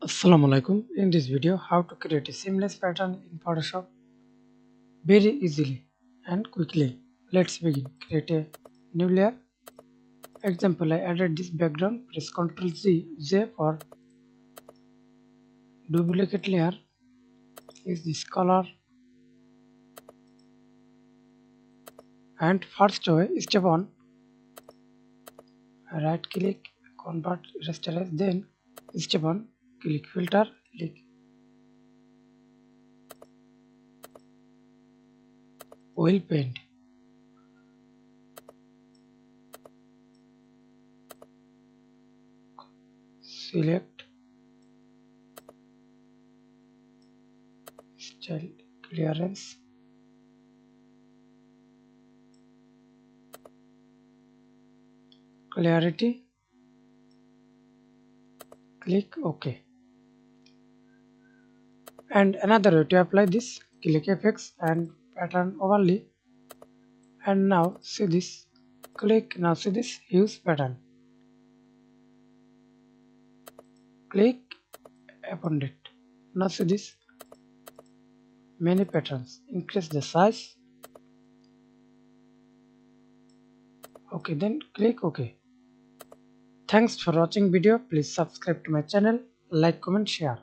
Assalamualaikum. In this video, how to create a seamless pattern in Photoshop very easily and quickly. Let's begin. Create a new layer. Example, I added this background. Press Ctrl J for duplicate layer. Use this color. And first way, step 1. Right click, convert rasterize. Then step 1, click filter, click oil paint. Select style clearance. Clarity. Click OK. And another way to apply this, click effects and pattern overlay, and now see this, see this use pattern, click upon it. Now see this many patterns, increase the size. Okay, then click OK. Thanks for watching video. Please subscribe to my channel, like, comment, share.